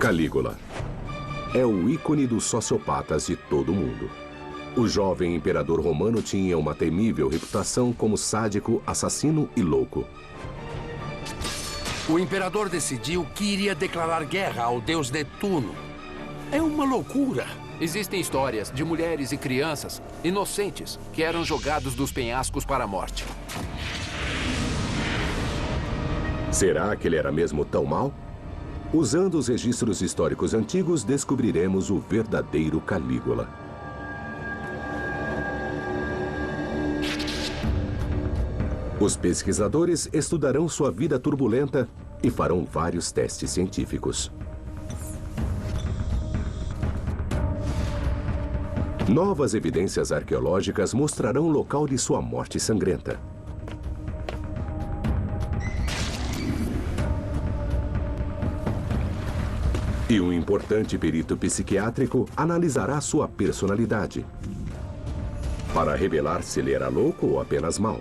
Calígula é o ícone dos sociopatas de todo o mundo. O jovem imperador romano tinha uma temível reputação como sádico, assassino e louco. O imperador decidiu que iria declarar guerra ao deus Netuno. É uma loucura. Existem histórias de mulheres e crianças inocentes que eram jogados dos penhascos para a morte. Será que ele era mesmo tão mau? Usando os registros históricos antigos, descobriremos o verdadeiro Calígula. Os pesquisadores estudarão sua vida turbulenta e farão vários testes científicos. Novas evidências arqueológicas mostrarão o local de sua morte sangrenta. E um importante perito psiquiátrico analisará sua personalidade para revelar se ele era louco ou apenas mau.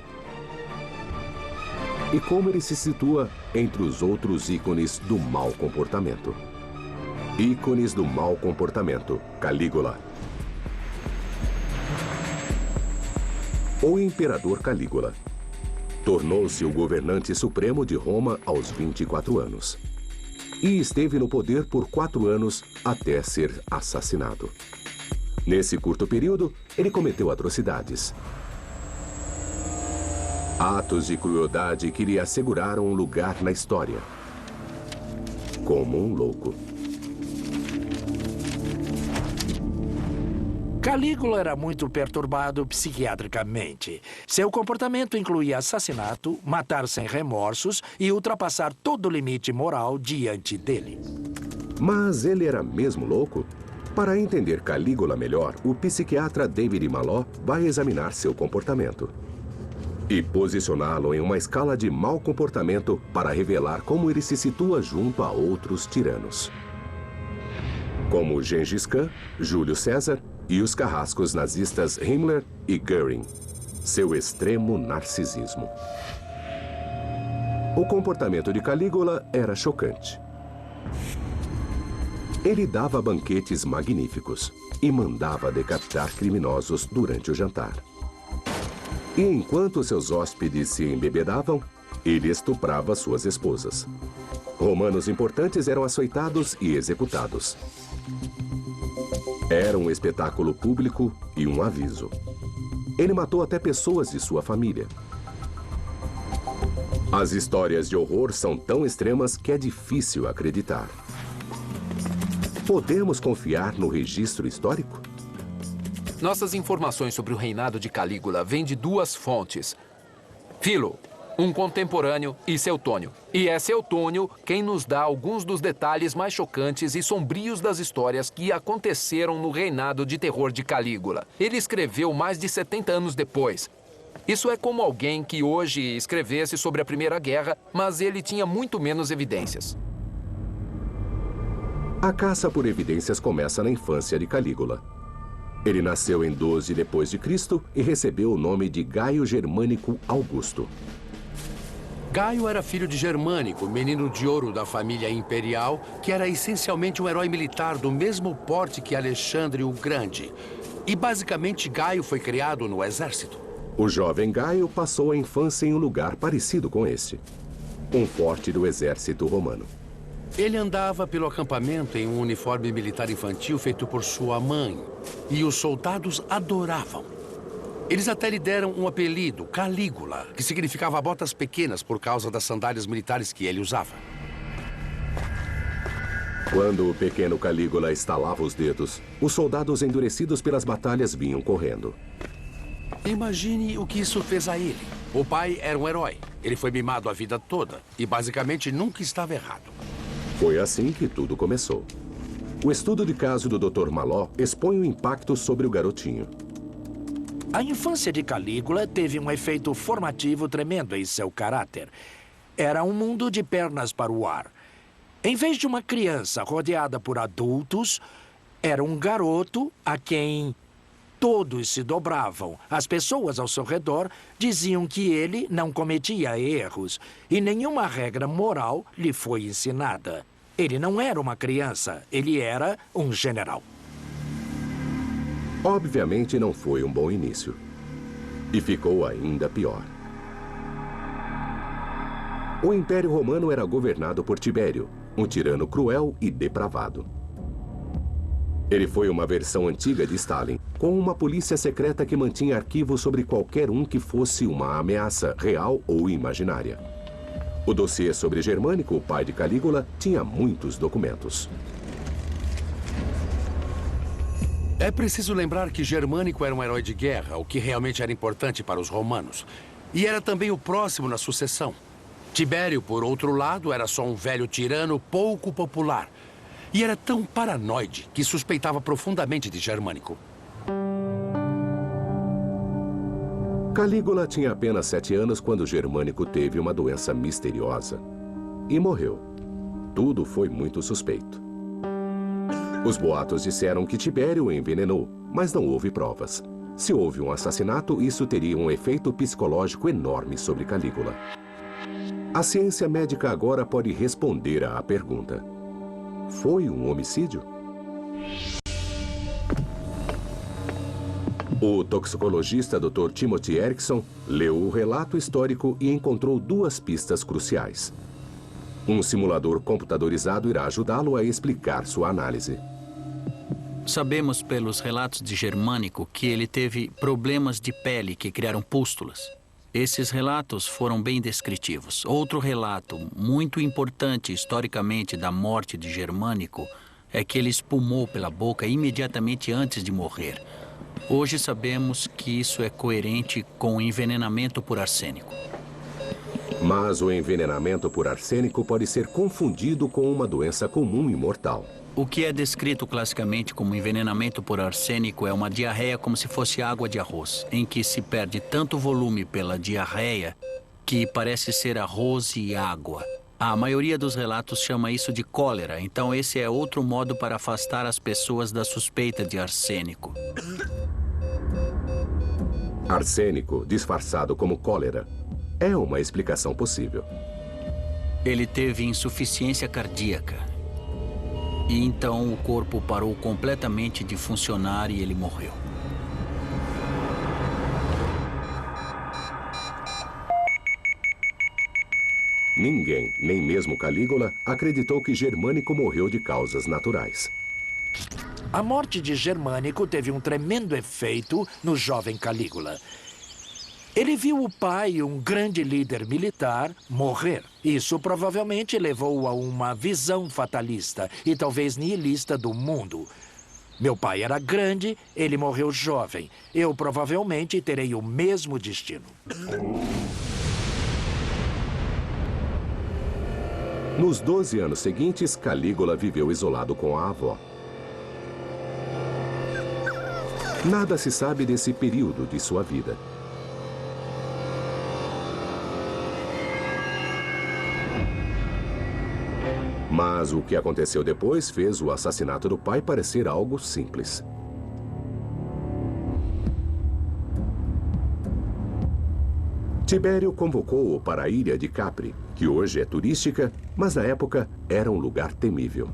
E como ele se situa entre os outros ícones do mau comportamento. Ícones do mau comportamento, Calígula. O imperador Calígula tornou-se o governante supremo de Roma aos 24 anos. E esteve no poder por 4 anos até ser assassinado. Nesse curto período, ele cometeu atrocidades. Atos de crueldade que lhe asseguraram um lugar na história. Como um louco. Calígula era muito perturbado psiquiatricamente. Seu comportamento incluía assassinato, matar sem remorsos e ultrapassar todo o limite moral diante dele. Mas ele era mesmo louco? Para entender Calígula melhor, o psiquiatra David Maló vai examinar seu comportamento e posicioná-lo em uma escala de mau comportamento para revelar como ele se situa junto a outros tiranos. Como Gengis Khan, Júlio César e os carrascos nazistas Himmler e Göring. Seu extremo narcisismo. O comportamento de Calígula era chocante. Ele dava banquetes magníficos e mandava decapitar criminosos durante o jantar. E enquanto seus hóspedes se embebedavam, ele estuprava suas esposas. Romanos importantes eram açoitados e executados. Era um espetáculo público e um aviso. Ele matou até pessoas de sua família. As histórias de horror são tão extremas que é difícil acreditar. Podemos confiar no registro histórico? Nossas informações sobre o reinado de Calígula vêm de 2 fontes. Filo, um contemporâneo, e Seutônio. E é Seutônio quem nos dá alguns dos detalhes mais chocantes e sombrios das histórias que aconteceram no reinado de terror de Calígula. Ele escreveu mais de 70 anos depois. Isso é como alguém que hoje escrevesse sobre a Primeira Guerra, mas ele tinha muito menos evidências. A caça por evidências começa na infância de Calígula. Ele nasceu em 12 d.C. e recebeu o nome de Gaio Germânico Augusto. Gaio era filho de Germânico, menino de ouro da família imperial, que era essencialmente um herói militar do mesmo porte que Alexandre o Grande. E basicamente Gaio foi criado no exército. O jovem Gaio passou a infância em um lugar parecido com este. Um forte do exército romano. Ele andava pelo acampamento em um uniforme militar infantil feito por sua mãe. E os soldados adoravam. Eles até lhe deram um apelido, Calígula, que significava botas pequenas por causa das sandálias militares que ele usava. Quando o pequeno Calígula estalava os dedos, os soldados endurecidos pelas batalhas vinham correndo. Imagine o que isso fez a ele. O pai era um herói. Ele foi mimado a vida toda e basicamente nunca estava errado. Foi assim que tudo começou. O estudo de caso do Dr. Maló expõe o impacto sobre o garotinho. A infância de Calígula teve um efeito formativo tremendo em seu caráter. Era um mundo de pernas para o ar. Em vez de uma criança rodeada por adultos, era um garoto a quem todos se dobravam. As pessoas ao seu redor diziam que ele não cometia erros e nenhuma regra moral lhe foi ensinada. Ele não era uma criança, ele era um general. Obviamente não foi um bom início. E ficou ainda pior. O Império Romano era governado por Tibério, um tirano cruel e depravado. Ele foi uma versão antiga de Stalin, com uma polícia secreta que mantinha arquivos sobre qualquer um que fosse uma ameaça real ou imaginária. O dossiê sobre Germânico, o pai de Calígula, tinha muitos documentos. É preciso lembrar que Germânico era um herói de guerra, o que realmente era importante para os romanos. E era também o próximo na sucessão. Tibério, por outro lado, era só um velho tirano pouco popular. E era tão paranoide que suspeitava profundamente de Germânico. Calígula tinha apenas 7 anos quando Germânico teve uma doença misteriosa. E morreu. Tudo foi muito suspeito. Os boatos disseram que Tibério o envenenou, mas não houve provas. Se houve um assassinato, isso teria um efeito psicológico enorme sobre Calígula. A ciência médica agora pode responder à pergunta: foi um homicídio? O toxicologista Dr. Timothy Erickson leu o relato histórico e encontrou 2 pistas cruciais. Um simulador computadorizado irá ajudá-lo a explicar sua análise. Sabemos pelos relatos de Germânico que ele teve problemas de pele que criaram pústulas. Esses relatos foram bem descritivos. Outro relato muito importante historicamente da morte de Germânico é que ele espumou pela boca imediatamente antes de morrer. Hoje sabemos que isso é coerente com o envenenamento por arsênico. Mas o envenenamento por arsênico pode ser confundido com uma doença comum e mortal. O que é descrito classicamente como envenenamento por arsênico é uma diarreia como se fosse água de arroz, em que se perde tanto volume pela diarreia que parece ser arroz e água. A maioria dos relatos chama isso de cólera, então esse é outro modo para afastar as pessoas da suspeita de arsênico. Arsênico, disfarçado como cólera, é uma explicação possível. Ele teve insuficiência cardíaca. E então o corpo parou completamente de funcionar e ele morreu. Ninguém, nem mesmo Calígula, acreditou que Germânico morreu de causas naturais. A morte de Germânico teve um tremendo efeito no jovem Calígula. Ele viu o pai, um grande líder militar, morrer. Isso provavelmente levou a uma visão fatalista e talvez nihilista do mundo. Meu pai era grande, ele morreu jovem. Eu provavelmente terei o mesmo destino. Nos 12 anos seguintes, Calígula viveu isolado com a avó. Nada se sabe desse período de sua vida. Mas o que aconteceu depois fez o assassinato do pai parecer algo simples. Tibério convocou-o para a ilha de Capri, que hoje é turística, mas na época era um lugar temível.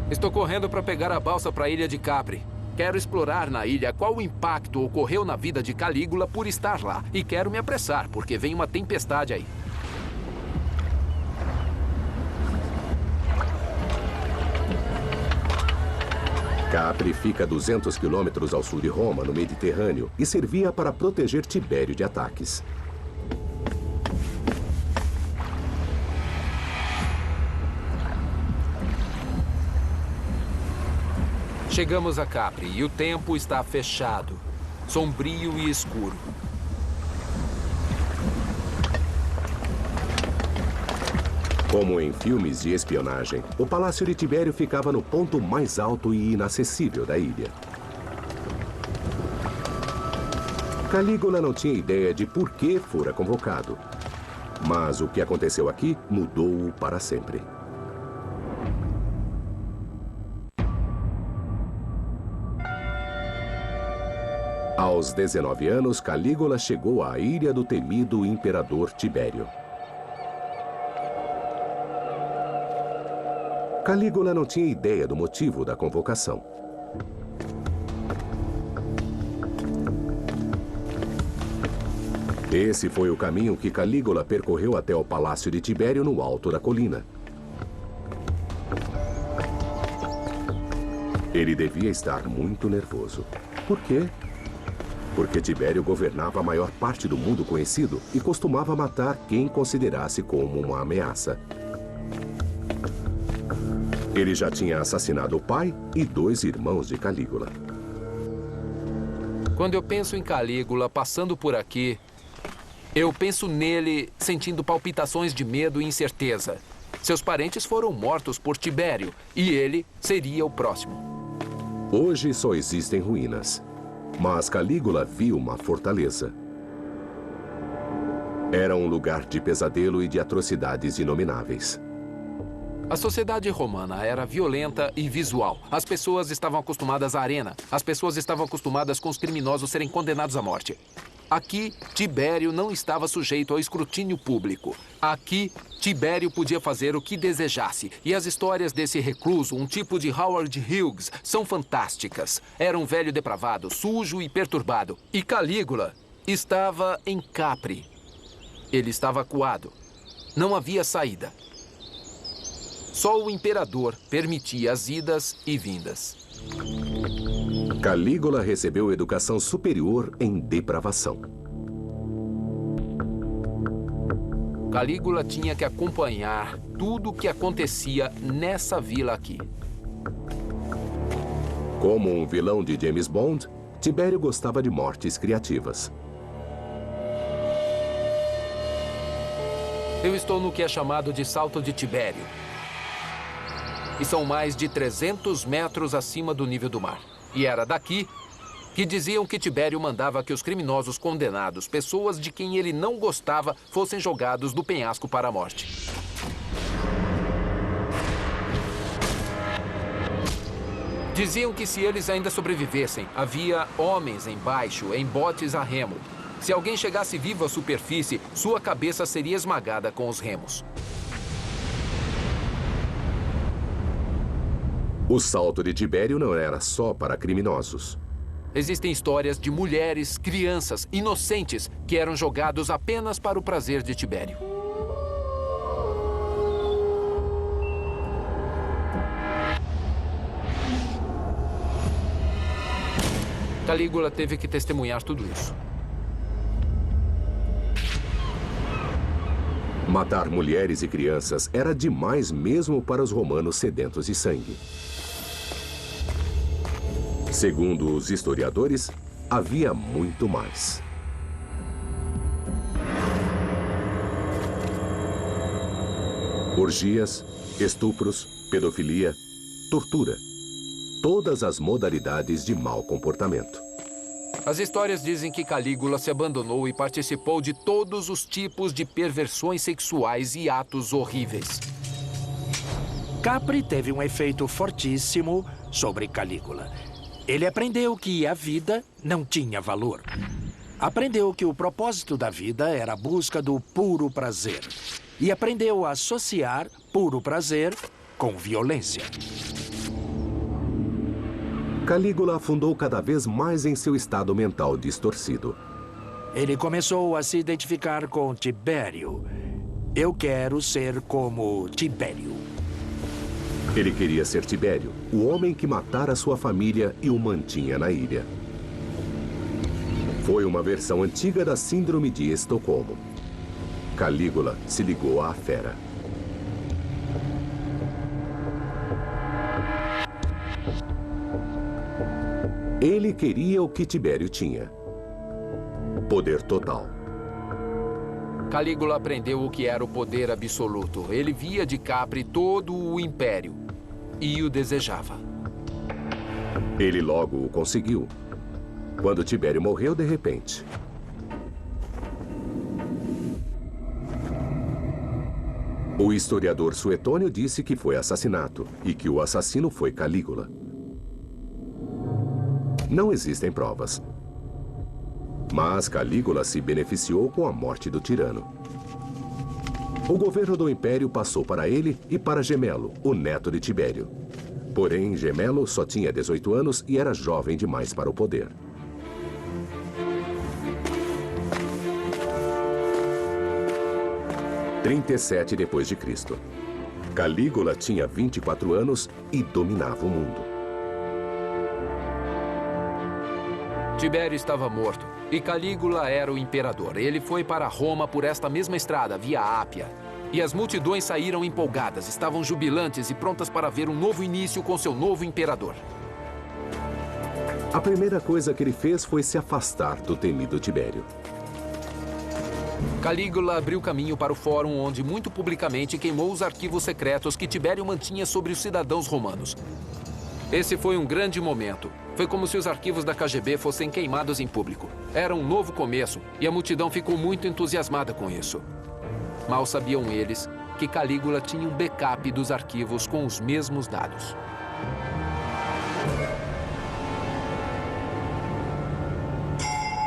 Estou correndo para pegar a balsa para a ilha de Capri. Quero explorar na ilha qual impacto ocorreu na vida de Calígula por estar lá. E quero me apressar, porque vem uma tempestade aí. Capri fica a 200 quilômetros ao sul de Roma, no Mediterrâneo, e servia para proteger Tibério de ataques. Chegamos a Capri e o tempo está fechado, sombrio e escuro. Como em filmes de espionagem, o Palácio de Tibério ficava no ponto mais alto e inacessível da ilha. Calígula não tinha ideia de por que fora convocado. Mas o que aconteceu aqui mudou-o para sempre. Aos 19 anos, Calígula chegou à ilha do temido imperador Tibério. Calígula não tinha ideia do motivo da convocação. Esse foi o caminho que Calígula percorreu até o palácio de Tibério no alto da colina. Ele devia estar muito nervoso. Por quê? Porque Tibério governava a maior parte do mundo conhecido e costumava matar quem considerasse como uma ameaça. Ele já tinha assassinado o pai e 2 irmãos de Calígula. Quando eu penso em Calígula passando por aqui, eu penso nele sentindo palpitações de medo e incerteza. Seus parentes foram mortos por Tibério e ele seria o próximo. Hoje só existem ruínas, mas Calígula viu uma fortaleza. Era um lugar de pesadelo e de atrocidades inomináveis. A sociedade romana era violenta e visual. As pessoas estavam acostumadas à arena. As pessoas estavam acostumadas com os criminosos serem condenados à morte. Aqui, Tibério não estava sujeito ao escrutínio público. Aqui, Tibério podia fazer o que desejasse. E as histórias desse recluso, um tipo de Howard Hughes, são fantásticas. Era um velho depravado, sujo e perturbado. E Calígula estava em Capri. Ele estava acuado. Não havia saída. Só o imperador permitia as idas e vindas. Calígula recebeu educação superior em depravação. Calígula tinha que acompanhar tudo o que acontecia nessa vila aqui. Como um vilão de James Bond, Tibério gostava de mortes criativas. Eu estou no que é chamado de Salto de Tibério. E são mais de 300 metros acima do nível do mar. E era daqui que diziam que Tibério mandava que os criminosos condenados, pessoas de quem ele não gostava, fossem jogados do penhasco para a morte. Diziam que se eles ainda sobrevivessem, havia homens embaixo, em botes a remo. Se alguém chegasse vivo à superfície, sua cabeça seria esmagada com os remos. O salto de Tibério não era só para criminosos. Existem histórias de mulheres, crianças, inocentes, que eram jogados apenas para o prazer de Tibério. Calígula teve que testemunhar tudo isso. Matar mulheres e crianças era demais mesmo para os romanos sedentos de sangue. Segundo os historiadores, havia muito mais. Orgias, estupros, pedofilia, tortura. Todas as modalidades de mau comportamento. As histórias dizem que Calígula se abandonou e participou de todos os tipos de perversões sexuais e atos horríveis. Capri teve um efeito fortíssimo sobre Calígula. Ele aprendeu que a vida não tinha valor. Aprendeu que o propósito da vida era a busca do puro prazer. E aprendeu a associar puro prazer com violência. Calígula afundou cada vez mais em seu estado mental distorcido. Ele começou a se identificar com Tibério. Eu quero ser como Tibério. Ele queria ser Tibério, o homem que matara sua família e o mantinha na ilha. Foi uma versão antiga da Síndrome de Estocolmo. Calígula se ligou à fera. Ele queria o que Tibério tinha. Poder total. Calígula aprendeu o que era o poder absoluto. Ele via de Capri todo o império e o desejava. Ele logo o conseguiu. Quando Tibério morreu de repente. O historiador Suetônio disse que foi assassinato e que o assassino foi Calígula. Não existem provas. Mas Calígula se beneficiou com a morte do tirano. O governo do Império passou para ele e para Gemelo, o neto de Tibério. Porém, Gemelo só tinha 18 anos e era jovem demais para o poder. Em 37 depois de Cristo. Calígula tinha 24 anos e dominava o mundo. Tibério estava morto e Calígula era o imperador. Ele foi para Roma por esta mesma estrada, via Ápia. E as multidões saíram empolgadas, estavam jubilantes e prontas para ver um novo início com seu novo imperador. A primeira coisa que ele fez foi se afastar do temido Tibério. Calígula abriu caminho para o fórum onde muito publicamente queimou os arquivos secretos que Tibério mantinha sobre os cidadãos romanos. Esse foi um grande momento. Foi como se os arquivos da KGB fossem queimados em público. Era um novo começo e a multidão ficou muito entusiasmada com isso. Mal sabiam eles que Calígula tinha um backup dos arquivos com os mesmos dados.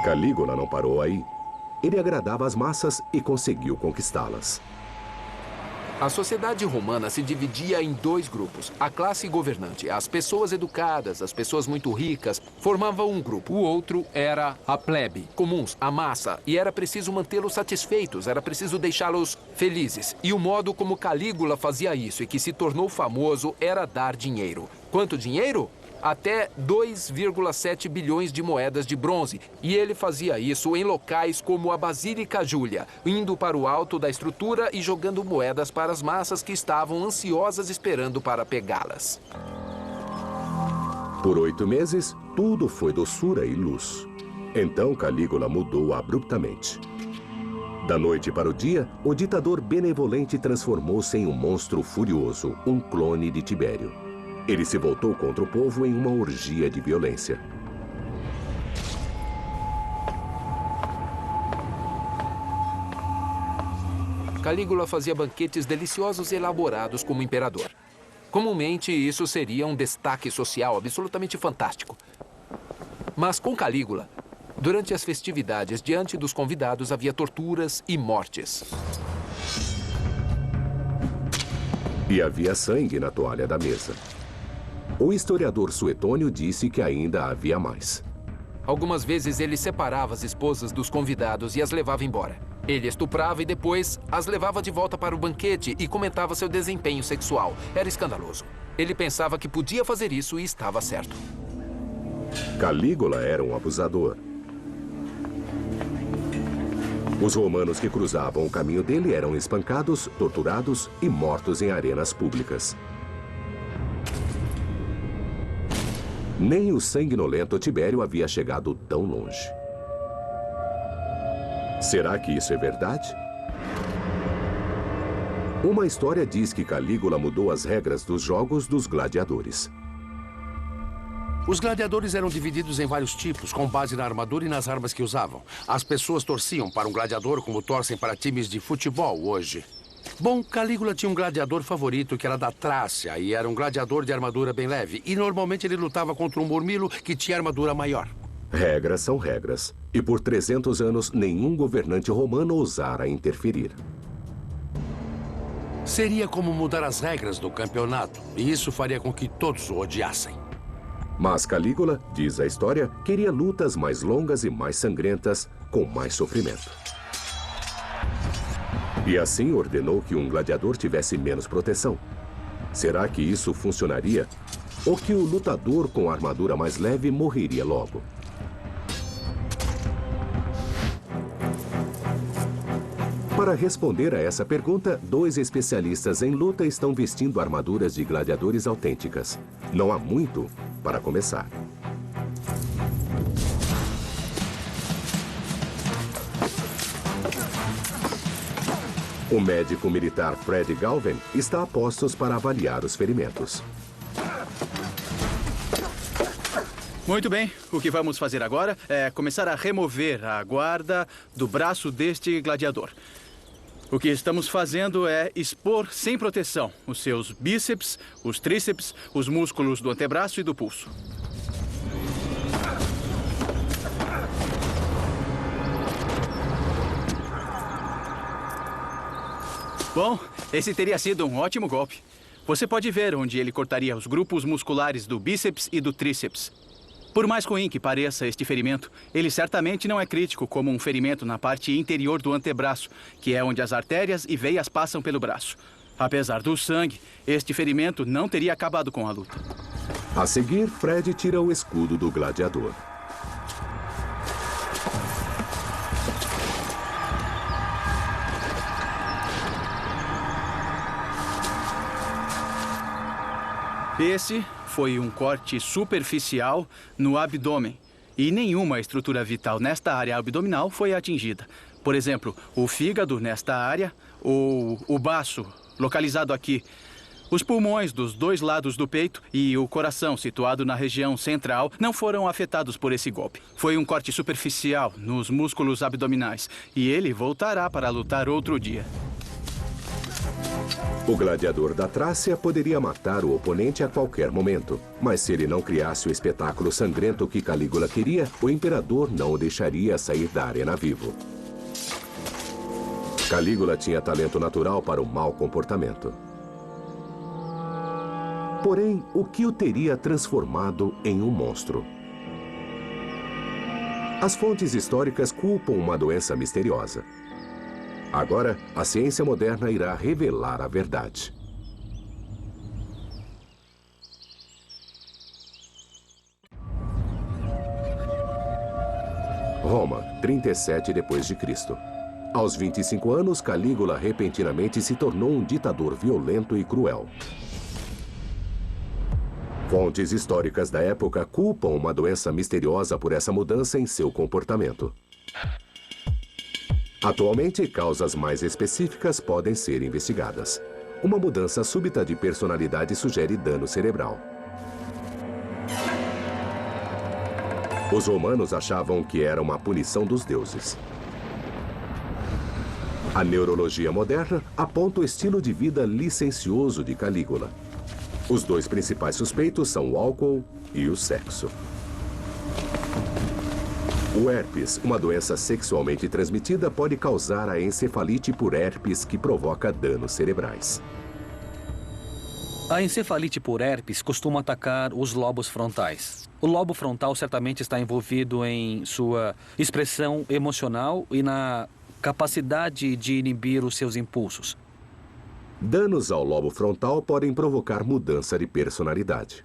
Calígula não parou aí. Ele agradava as massas e conseguiu conquistá-las. A sociedade romana se dividia em dois grupos. A classe governante, as pessoas educadas, as pessoas muito ricas, formavam um grupo. O outro era a plebe, comuns, a massa. E era preciso mantê-los satisfeitos, era preciso deixá-los felizes. E o modo como Calígula fazia isso e que se tornou famoso era dar dinheiro. Quanto dinheiro? Até 2,7 bilhões de moedas de bronze. E ele fazia isso em locais como a Basílica Júlia, indo para o alto da estrutura e jogando moedas para as massas que estavam ansiosas esperando para pegá-las. Por 8 meses, tudo foi doçura e luz. Então Calígula mudou abruptamente. Da noite para o dia, o ditador benevolente transformou-se em um monstro furioso, um clone de Tibério. Ele se voltou contra o povo em uma orgia de violência. Calígula fazia banquetes deliciosos e elaborados como imperador. Comumente, isso seria um destaque social absolutamente fantástico. Mas com Calígula, durante as festividades, diante dos convidados, havia torturas e mortes. E havia sangue na toalha da mesa. O historiador Suetônio disse que ainda havia mais. Algumas vezes ele separava as esposas dos convidados e as levava embora. Ele estuprava e depois as levava de volta para o banquete e comentava seu desempenho sexual. Era escandaloso. Ele pensava que podia fazer isso e estava certo. Calígula era um abusador. Os romanos que cruzavam o caminho dele eram espancados, torturados e mortos em arenas públicas. Nem o sanguinolento Tibério havia chegado tão longe. Será que isso é verdade? Uma história diz que Calígula mudou as regras dos jogos dos gladiadores. Os gladiadores eram divididos em vários tipos, com base na armadura e nas armas que usavam. As pessoas torciam para um gladiador como torcem para times de futebol hoje. Bom, Calígula tinha um gladiador favorito que era da Trácia e era um gladiador de armadura bem leve. E normalmente ele lutava contra um murmilo que tinha armadura maior. Regras são regras. E por 300 anos, nenhum governante romano ousara interferir. Seria como mudar as regras do campeonato. E isso faria com que todos o odiassem. Mas Calígula, diz a história, queria lutas mais longas e mais sangrentas, com mais sofrimento. E assim ordenou que um gladiador tivesse menos proteção. Será que isso funcionaria? Ou que o lutador com a armadura mais leve morreria logo? Para responder a essa pergunta, 2 especialistas em luta estão vestindo armaduras de gladiadores autênticas. Não há muito para começar. O médico militar Fred Galvin está a postos para avaliar os ferimentos. Muito bem, o que vamos fazer agora é começar a remover a guarda do braço deste gladiador. O que estamos fazendo é expor sem proteção os seus bíceps, os tríceps, os músculos do antebraço e do pulso. Bom, esse teria sido um ótimo golpe. Você pode ver onde ele cortaria os grupos musculares do bíceps e do tríceps. Por mais ruim que pareça este ferimento, ele certamente não é crítico como um ferimento na parte interior do antebraço, que é onde as artérias e veias passam pelo braço. Apesar do sangue, este ferimento não teria acabado com a luta. A seguir, Fred tira o escudo do gladiador. Esse foi um corte superficial no abdômen e nenhuma estrutura vital nesta área abdominal foi atingida. Por exemplo, o fígado nesta área, ou o baço, localizado aqui, os pulmões dos dois lados do peito e o coração, situado na região central, não foram afetados por esse golpe. Foi um corte superficial nos músculos abdominais e ele voltará para lutar outro dia. O gladiador da Trácia poderia matar o oponente a qualquer momento, mas se ele não criasse o espetáculo sangrento que Calígula queria, o imperador não o deixaria sair da arena vivo. Calígula tinha talento natural para o mau comportamento. Porém, o que o teria transformado em um monstro? As fontes históricas culpam uma doença misteriosa. Agora, a ciência moderna irá revelar a verdade. Roma, 37 d.C. Aos 25 anos, Calígula repentinamente se tornou um ditador violento e cruel. Fontes históricas da época culpam uma doença misteriosa por essa mudança em seu comportamento. Atualmente, causas mais específicas podem ser investigadas. Uma mudança súbita de personalidade sugere dano cerebral. Os romanos achavam que era uma punição dos deuses. A neurologia moderna aponta o estilo de vida licencioso de Calígula. Os dois principais suspeitos são o álcool e o sexo. O herpes, uma doença sexualmente transmitida, pode causar a encefalite por herpes, que provoca danos cerebrais. A encefalite por herpes costuma atacar os lobos frontais. O lobo frontal certamente está envolvido em sua expressão emocional e na capacidade de inibir os seus impulsos. Danos ao lobo frontal podem provocar mudança de personalidade.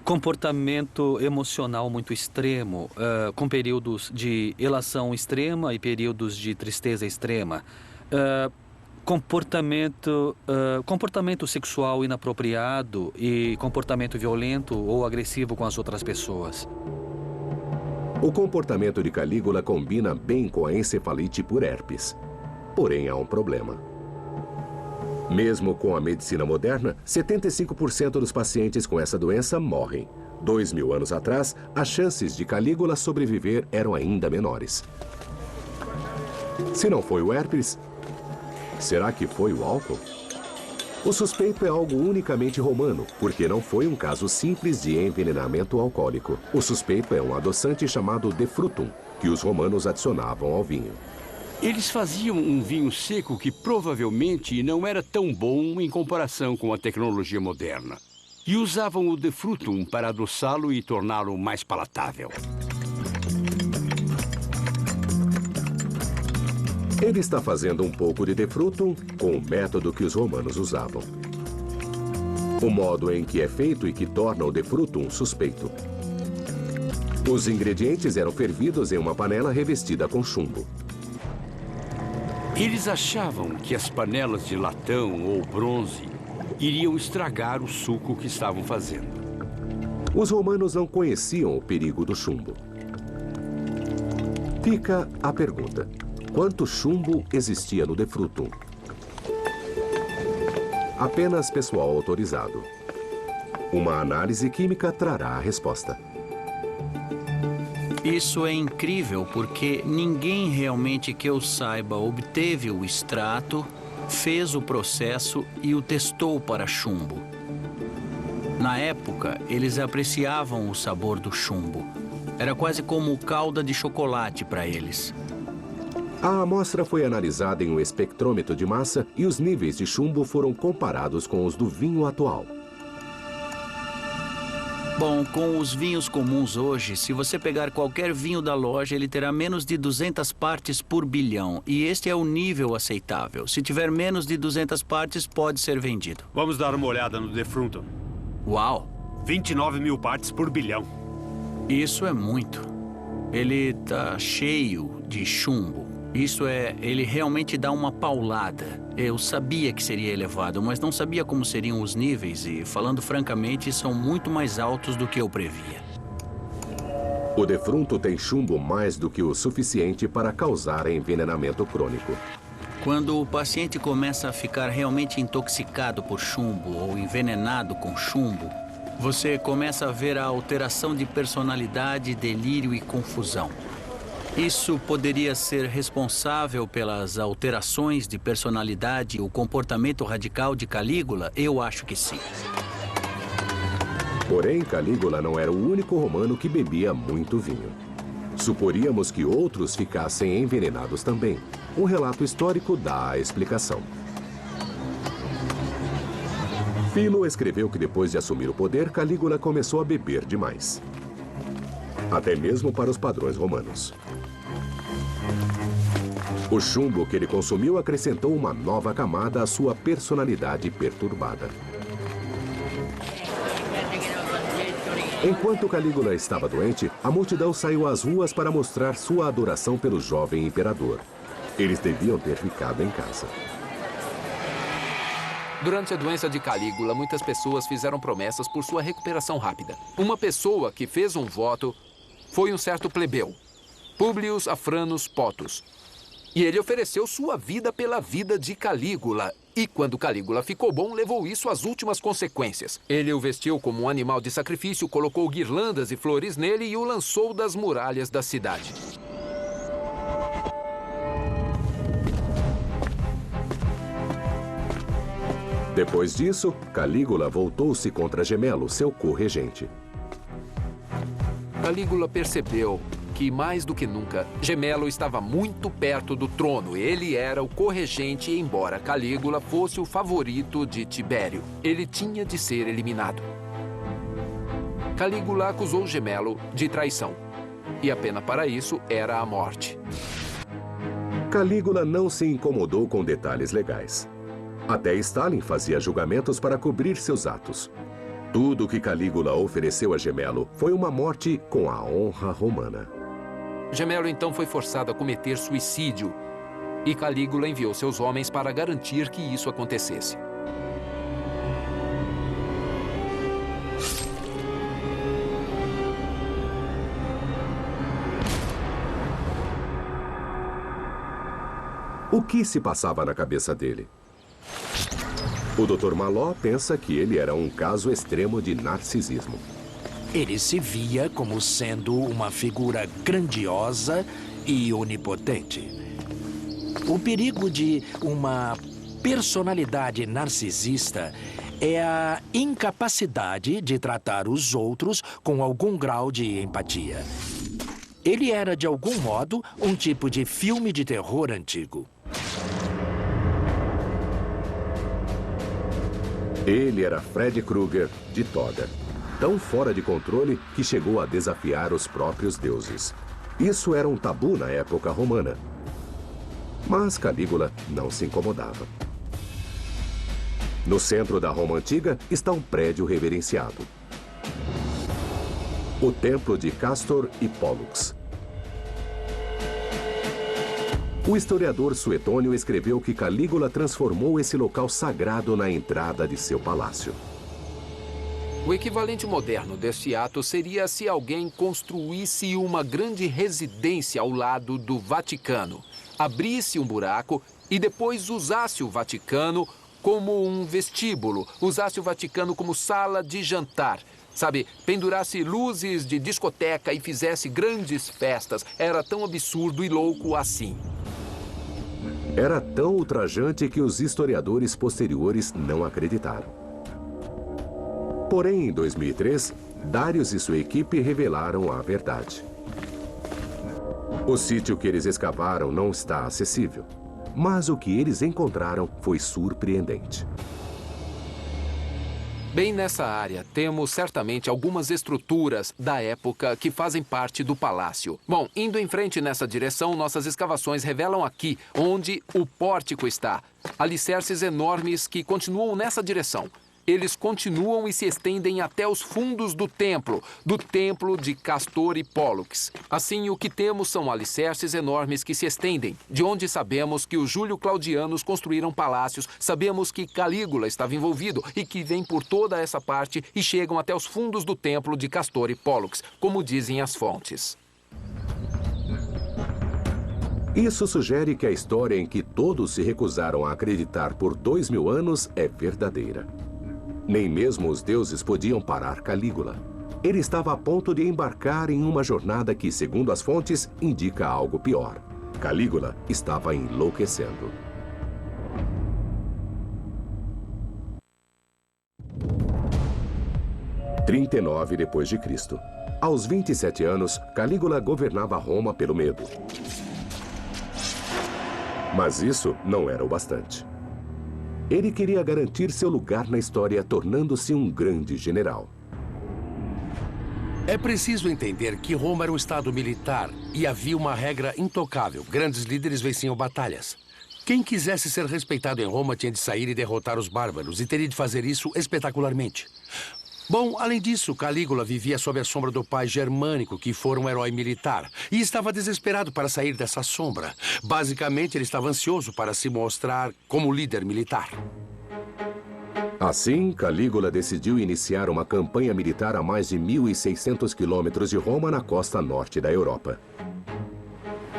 Comportamento emocional muito extremo, com períodos de elação extrema e períodos de tristeza extrema. Comportamento sexual inapropriado e comportamento violento ou agressivo com as outras pessoas. O comportamento de Calígula combina bem com a encefalite por herpes. Porém, há um problema. Mesmo com a medicina moderna, 75% dos pacientes com essa doença morrem. 2000 anos atrás, as chances de Calígula sobreviver eram ainda menores. Se não foi o herpes, será que foi o álcool? O suspeito é algo unicamente romano, porque não foi um caso simples de envenenamento alcoólico. O suspeito é um adoçante chamado defrutum, que os romanos adicionavam ao vinho. Eles faziam um vinho seco que provavelmente não era tão bom em comparação com a tecnologia moderna. E usavam o defrutum para adoçá-lo e torná-lo mais palatável. Ele está fazendo um pouco de defrutum com o método que os romanos usavam. O modo em que é feito e que torna o defrutum suspeito. Os ingredientes eram fervidos em uma panela revestida com chumbo. Eles achavam que as panelas de latão ou bronze iriam estragar o suco que estavam fazendo. Os romanos não conheciam o perigo do chumbo. Fica a pergunta: quanto chumbo existia no defrutum? Apenas pessoal autorizado. Uma análise química trará a resposta. Isso é incrível porque ninguém realmente que eu saiba obteve o extrato, fez o processo e o testou para chumbo. Na época, eles apreciavam o sabor do chumbo. Era quase como calda de chocolate para eles. A amostra foi analisada em um espectrômetro de massa e os níveis de chumbo foram comparados com os do vinho atual. Bom, com os vinhos comuns hoje, se você pegar qualquer vinho da loja, ele terá menos de 200 partes por bilhão. E este é o nível aceitável. Se tiver menos de 200 partes, pode ser vendido. Vamos dar uma olhada no Defrunton. Uau! 29 mil partes por bilhão. Isso é muito. Ele tá cheio de chumbo. Isso é, ele realmente dá uma paulada. Eu sabia que seria elevado, mas não sabia como seriam os níveis e, falando francamente, são muito mais altos do que eu previa. O Defrunto tem chumbo mais do que o suficiente para causar envenenamento crônico. Quando o paciente começa a ficar realmente intoxicado por chumbo ou envenenado com chumbo, você começa a ver a alteração de personalidade, delírio e confusão. Isso poderia ser responsável pelas alterações de personalidade e o comportamento radical de Calígula? Eu acho que sim. Porém, Calígula não era o único romano que bebia muito vinho. Suporíamos que outros ficassem envenenados também. Um relato histórico dá a explicação. Philo escreveu que depois de assumir o poder, Calígula começou a beber demais. Até mesmo para os padrões romanos. O chumbo que ele consumiu acrescentou uma nova camada à sua personalidade perturbada. Enquanto Calígula estava doente, a multidão saiu às ruas para mostrar sua adoração pelo jovem imperador. Eles deviam ter ficado em casa. Durante a doença de Calígula, muitas pessoas fizeram promessas por sua recuperação rápida. Uma pessoa que fez um voto foi um certo plebeu, Publius Afranus Potus. E ele ofereceu sua vida pela vida de Calígula. E quando Calígula ficou bom, levou isso às últimas consequências. Ele o vestiu como um animal de sacrifício, colocou guirlandas e flores nele e o lançou das muralhas da cidade. Depois disso, Calígula voltou-se contra Gemelo, seu co-regente. Calígula percebeu que, mais do que nunca, Gemelo estava muito perto do trono. Ele era o corregente, embora Calígula fosse o favorito de Tibério. Ele tinha de ser eliminado. Calígula acusou Gemelo de traição. E a pena para isso era a morte. Calígula não se incomodou com detalhes legais. Até Stalin fazia julgamentos para cobrir seus atos. Tudo o que Calígula ofereceu a Gemelo foi uma morte com a honra romana. Gemelo então foi forçado a cometer suicídio e Calígula enviou seus homens para garantir que isso acontecesse. O que se passava na cabeça dele? O Dr. Maló pensa que ele era um caso extremo de narcisismo. Ele se via como sendo uma figura grandiosa e onipotente. O perigo de uma personalidade narcisista é a incapacidade de tratar os outros com algum grau de empatia. Ele era, de algum modo, um tipo de filme de terror antigo. Ele era Fred Krueger de toga. Tão fora de controle que chegou a desafiar os próprios deuses. Isso era um tabu na época romana. Mas Calígula não se incomodava. No centro da Roma Antiga está um prédio reverenciado. O Templo de Castor e Pollux. O historiador Suetônio escreveu que Calígula transformou esse local sagrado na entrada de seu palácio. O equivalente moderno deste ato seria se alguém construísse uma grande residência ao lado do Vaticano, abrisse um buraco e depois usasse o Vaticano como um vestíbulo, usasse o Vaticano como sala de jantar, sabe, pendurasse luzes de discoteca e fizesse grandes festas. Era tão absurdo e louco assim. Era tão ultrajante que os historiadores posteriores não acreditaram. Porém, em 2003, Darius e sua equipe revelaram a verdade. O sítio que eles escavaram não está acessível, mas o que eles encontraram foi surpreendente. Bem nessa área, temos certamente algumas estruturas da época que fazem parte do palácio. Bom, indo em frente nessa direção, nossas escavações revelam aqui onde o pórtico está. Alicerces enormes que continuam nessa direção. Eles continuam e se estendem até os fundos do templo de Castor e Pólux. Assim, o que temos são alicerces enormes que se estendem, de onde sabemos que os Júlio-Claudianos construíram palácios, sabemos que Calígula estava envolvido e que vêm por toda essa parte e chegam até os fundos do templo de Castor e Pólux, como dizem as fontes. Isso sugere que a história em que todos se recusaram a acreditar por 2000 anos é verdadeira. Nem mesmo os deuses podiam parar Calígula. Ele estava a ponto de embarcar em uma jornada que, segundo as fontes, indica algo pior. Calígula estava enlouquecendo. Em 39 depois de Cristo. Aos 27 anos, Calígula governava Roma pelo medo. Mas isso não era o bastante. Ele queria garantir seu lugar na história, tornando-se um grande general. É preciso entender que Roma era um estado militar e havia uma regra intocável. Grandes líderes venciam batalhas. Quem quisesse ser respeitado em Roma tinha de sair e derrotar os bárbaros, e teria de fazer isso espetacularmente. Bom, além disso, Calígula vivia sob a sombra do pai Germânico, que fora um herói militar, e estava desesperado para sair dessa sombra. Basicamente, ele estava ansioso para se mostrar como líder militar. Assim, Calígula decidiu iniciar uma campanha militar a mais de 1.600 quilômetros de Roma, na costa norte da Europa.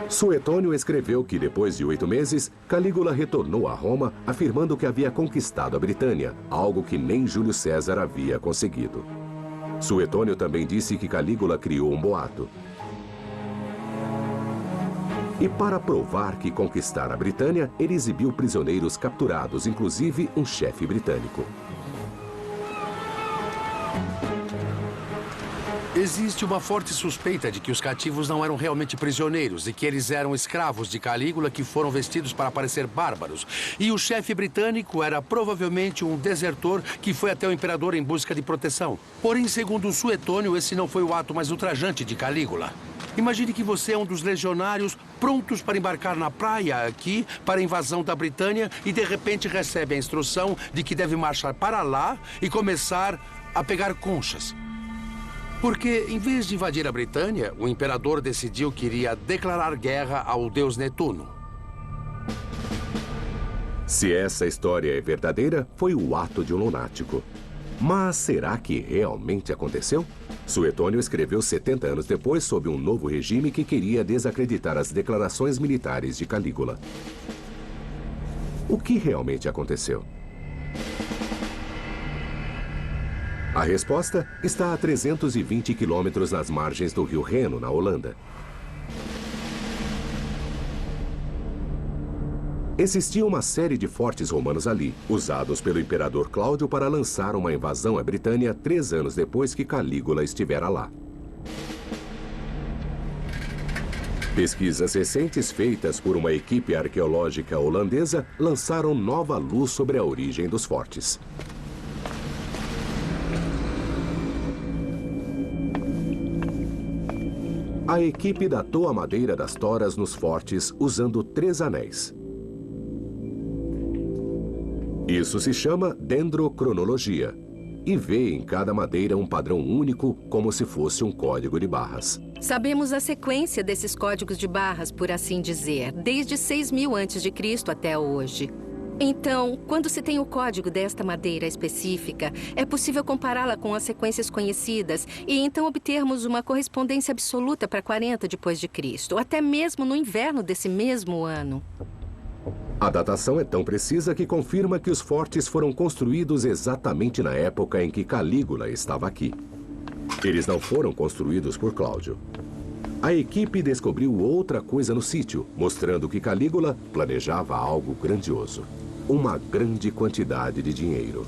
Suetônio escreveu que, depois de 8 meses, Calígula retornou a Roma, afirmando que havia conquistado a Britânia, algo que nem Júlio César havia conseguido. Suetônio também disse que Calígula criou um boato. E para provar que conquistara a Britânia, ele exibiu prisioneiros capturados, inclusive um chefe britânico. Existe uma forte suspeita de que os cativos não eram realmente prisioneiros e que eles eram escravos de Calígula que foram vestidos para parecer bárbaros. E o chefe britânico era provavelmente um desertor que foi até o imperador em busca de proteção. Porém, segundo Suetônio, esse não foi o ato mais ultrajante de Calígula. Imagine que você é um dos legionários prontos para embarcar na praia aqui para a invasão da Britânia e de repente recebe a instrução de que deve marchar para lá e começar a pegar conchas. Porque, em vez de invadir a Britânia, o imperador decidiu que iria declarar guerra ao deus Netuno. Se essa história é verdadeira, foi o ato de um lunático. Mas será que realmente aconteceu? Suetônio escreveu 70 anos depois sob um novo regime que queria desacreditar as declarações militares de Calígula. O que realmente aconteceu? A resposta está a 320 quilômetros nas margens do rio Reno, na Holanda. Existia uma série de fortes romanos ali, usados pelo imperador Cláudio para lançar uma invasão à Britânia 3 anos depois que Calígula estivera lá. Pesquisas recentes feitas por uma equipe arqueológica holandesa lançaram nova luz sobre a origem dos fortes. A equipe datou a madeira das toras nos fortes usando 3 anéis. Isso se chama dendrocronologia e vê em cada madeira um padrão único, como se fosse um código de barras. Sabemos a sequência desses códigos de barras, por assim dizer, desde 6.000 a.C. até hoje. Então, quando se tem o código desta madeira específica, é possível compará-la com as sequências conhecidas e então obtermos uma correspondência absoluta para 40 depois de Cristo, até mesmo no inverno desse mesmo ano. A datação é tão precisa que confirma que os fortes foram construídos exatamente na época em que Calígula estava aqui. Eles não foram construídos por Cláudio. A equipe descobriu outra coisa no sítio, mostrando que Calígula planejava algo grandioso. Uma grande quantidade de dinheiro.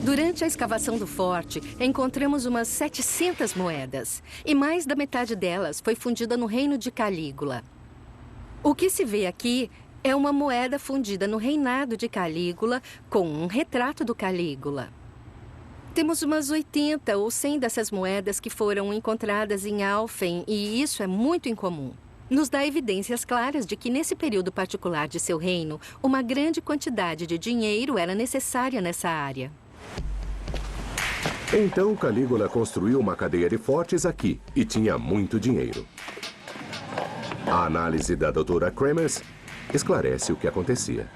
Durante a escavação do forte, encontramos umas 700 moedas. E mais da metade delas foi fundida no reino de Calígula. O que se vê aqui é uma moeda fundida no reinado de Calígula com um retrato do Calígula. Temos umas 80 ou 100 dessas moedas que foram encontradas em Alphen, e isso é muito incomum. Nos dá evidências claras de que, nesse período particular de seu reino, uma grande quantidade de dinheiro era necessária nessa área. Então, Calígula construiu uma cadeia de fortes aqui e tinha muito dinheiro. A análise da doutora Kremers esclarece o que acontecia.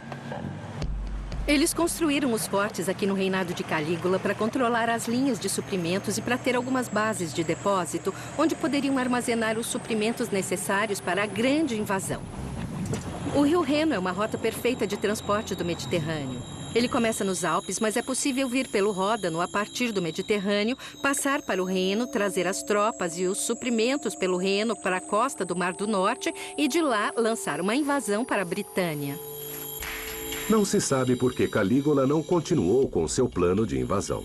Eles construíram os fortes aqui no reinado de Calígula para controlar as linhas de suprimentos e para ter algumas bases de depósito onde poderiam armazenar os suprimentos necessários para a grande invasão. O rio Reno é uma rota perfeita de transporte do Mediterrâneo. Ele começa nos Alpes, mas é possível vir pelo Ródano a partir do Mediterrâneo, passar para o Reno, trazer as tropas e os suprimentos pelo Reno para a costa do Mar do Norte e de lá lançar uma invasão para a Britânia. Não se sabe por que Calígula não continuou com seu plano de invasão.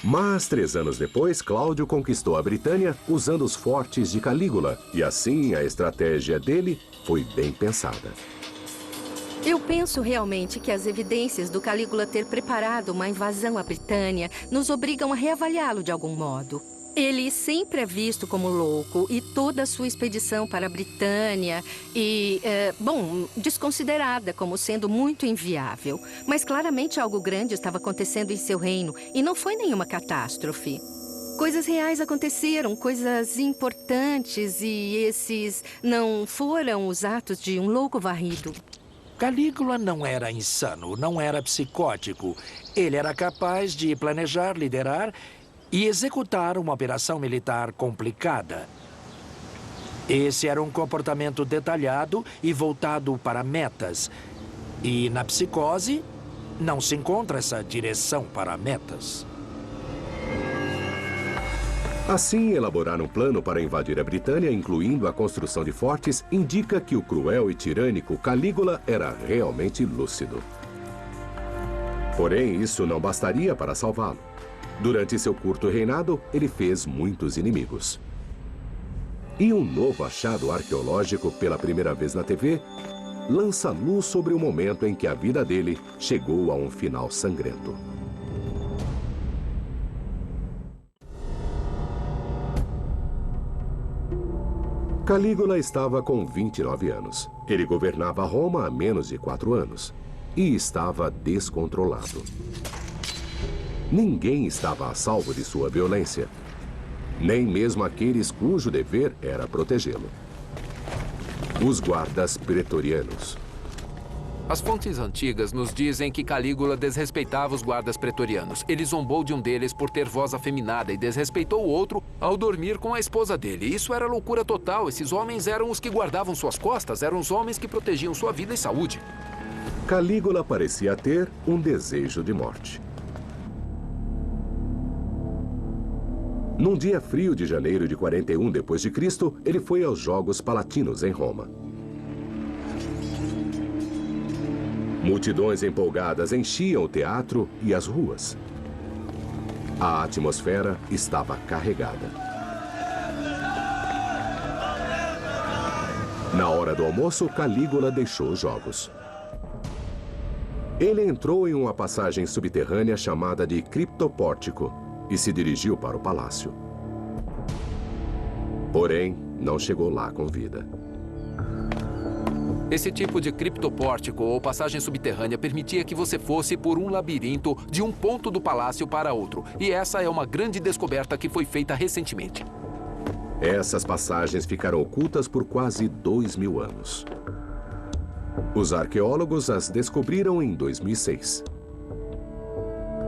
Mas 3 anos depois, Cláudio conquistou a Britânia usando os fortes de Calígula. E assim, a estratégia dele foi bem pensada. Eu penso realmente que as evidências do Calígula ter preparado uma invasão à Britânia nos obrigam a reavaliá-lo de algum modo. Ele sempre é visto como louco e toda a sua expedição para a Britânia desconsiderada como sendo muito inviável. Mas claramente algo grande estava acontecendo em seu reino e não foi nenhuma catástrofe. Coisas reais aconteceram, coisas importantes, e esses não foram os atos de um louco varrido. Calígula não era insano, não era psicótico. Ele era capaz de planejar, liderar e executar uma operação militar complicada. Esse era um comportamento detalhado e voltado para metas. E na psicose, não se encontra essa direção para metas. Assim, elaborar um plano para invadir a Britânia, incluindo a construção de fortes, indica que o cruel e tirânico Calígula era realmente lúcido. Porém, isso não bastaria para salvá-lo. Durante seu curto reinado, ele fez muitos inimigos. E um novo achado arqueológico, pela primeira vez na TV, lança luz sobre o momento em que a vida dele chegou a um final sangrento. Calígula estava com 29 anos. Ele governava Roma há menos de 4 anos. E estava descontrolado. Ninguém estava a salvo de sua violência. Nem mesmo aqueles cujo dever era protegê-lo. Os guardas pretorianos. As fontes antigas nos dizem que Calígula desrespeitava os guardas pretorianos. Ele zombou de um deles por ter voz afeminada e desrespeitou o outro ao dormir com a esposa dele. Isso era loucura total. Esses homens eram os que guardavam suas costas, eram os homens que protegiam sua vida e saúde. Calígula parecia ter um desejo de morte. Num dia frio de janeiro de 41 d.C., ele foi aos Jogos Palatinos em Roma. Multidões empolgadas enchiam o teatro e as ruas. A atmosfera estava carregada. Na hora do almoço, Calígula deixou os jogos. Ele entrou em uma passagem subterrânea chamada de Criptopórtico e se dirigiu para o palácio. Porém, não chegou lá com vida. Esse tipo de criptopórtico ou passagem subterrânea permitia que você fosse por um labirinto de um ponto do palácio para outro. E essa é uma grande descoberta que foi feita recentemente. Essas passagens ficaram ocultas por quase 2000 anos. Os arqueólogos as descobriram em 2006.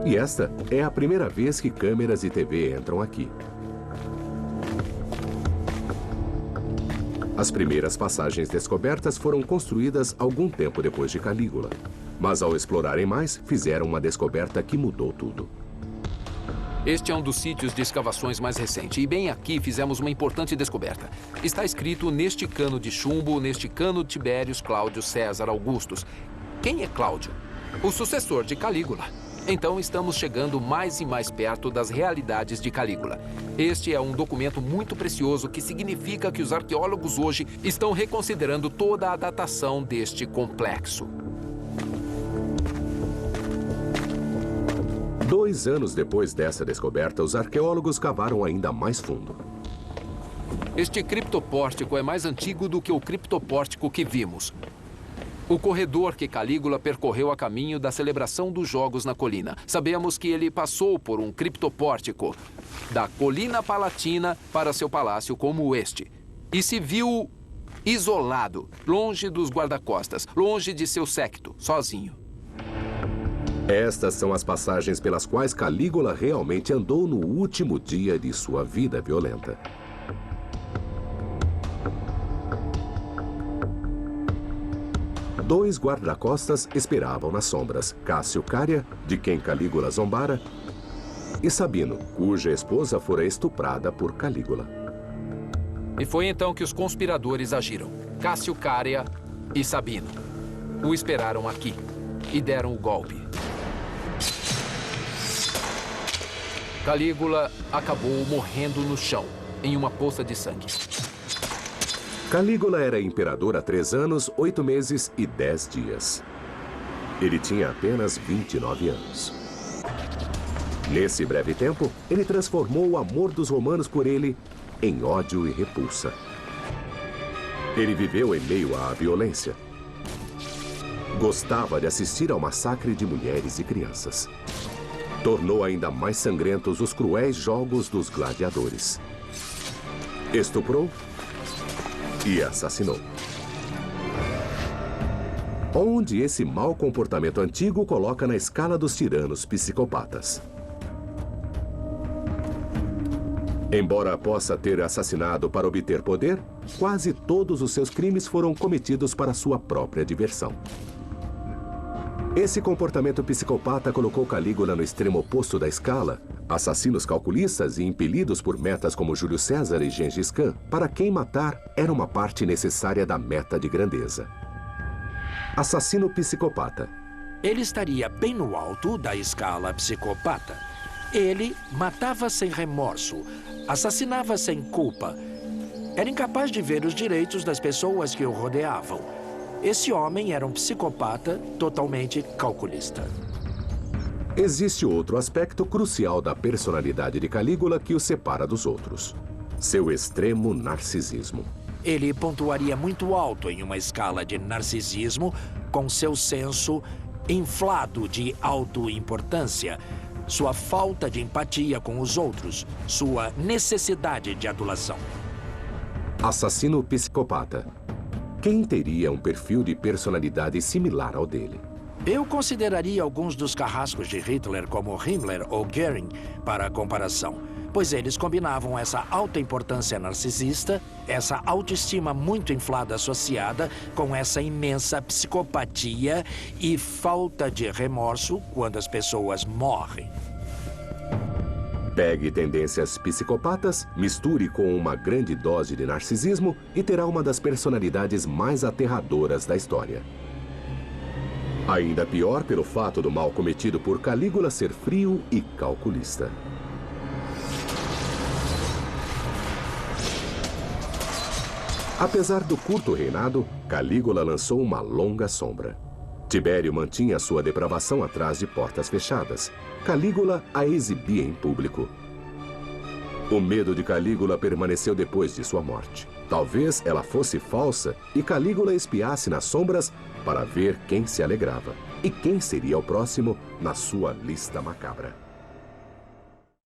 E esta é a primeira vez que câmeras de TV entram aqui. As primeiras passagens descobertas foram construídas algum tempo depois de Calígula. Mas ao explorarem mais, fizeram uma descoberta que mudou tudo. Este é um dos sítios de escavações mais recente. E bem aqui fizemos uma importante descoberta. Está escrito neste cano de chumbo, neste cano Tibérius Cláudio César Augustus. Quem é Cláudio? O sucessor de Calígula. Então estamos chegando mais e mais perto das realidades de Calígula. Este é um documento muito precioso que significa que os arqueólogos hoje estão reconsiderando toda a datação deste complexo. 2 anos depois dessa descoberta, os arqueólogos cavaram ainda mais fundo. Este criptopórtico é mais antigo do que o criptopórtico que vimos. O corredor que Calígula percorreu a caminho da celebração dos Jogos na colina. Sabemos que ele passou por um criptopórtico da colina Palatina para seu palácio como este. E se viu isolado, longe dos guarda-costas, longe de seu séquito, sozinho. Estas são as passagens pelas quais Calígula realmente andou no último dia de sua vida violenta. Dois guarda-costas esperavam nas sombras: Cássio Cária, de quem Calígula zombara, e Sabino, cuja esposa fora estuprada por Calígula. E foi então que os conspiradores agiram. Cássio Cária e Sabino o esperaram aqui e deram o golpe. Calígula acabou morrendo no chão, em uma poça de sangue. Calígula era imperador há 3 anos, 8 meses e 10 dias. Ele tinha apenas 29 anos. Nesse breve tempo, ele transformou o amor dos romanos por ele em ódio e repulsa. Ele viveu em meio à violência. Gostava de assistir ao massacre de mulheres e crianças. Tornou ainda mais sangrentos os cruéis jogos dos gladiadores. Estuprou e assassinou. Onde esse mau comportamento antigo coloca na escala dos tiranos psicopatas. Embora possa ter assassinado para obter poder, quase todos os seus crimes foram cometidos para sua própria diversão. Esse comportamento psicopata colocou Calígula no extremo oposto da escala. Assassinos calculistas e impelidos por metas como Júlio César e Gengis Khan, para quem matar era uma parte necessária da meta de grandeza. Assassino psicopata. Ele estaria bem no alto da escala psicopata. Ele matava sem remorso, assassinava sem culpa. Era incapaz de ver os direitos das pessoas que o rodeavam. Esse homem era um psicopata totalmente calculista. Existe outro aspecto crucial da personalidade de Calígula que o separa dos outros: seu extremo narcisismo. Ele pontuaria muito alto em uma escala de narcisismo, com seu senso inflado de autoimportância, sua falta de empatia com os outros, sua necessidade de adulação. Assassino psicopata. Quem teria um perfil de personalidade similar ao dele? Eu consideraria alguns dos carrascos de Hitler como Himmler ou Göring para comparação, pois eles combinavam essa alta importância narcisista, essa autoestima muito inflada associada com essa imensa psicopatia e falta de remorso quando as pessoas morrem. Pegue tendências psicopatas, misture com uma grande dose de narcisismo e terá uma das personalidades mais aterradoras da história. Ainda pior pelo fato do mal cometido por Calígula ser frio e calculista. Apesar do curto reinado, Calígula lançou uma longa sombra. Tibério mantinha sua depravação atrás de portas fechadas. Calígula a exibia em público. O medo de Calígula permaneceu depois de sua morte. Talvez ela fosse falsa e Calígula espiasse nas sombras para ver quem se alegrava e quem seria o próximo na sua lista macabra.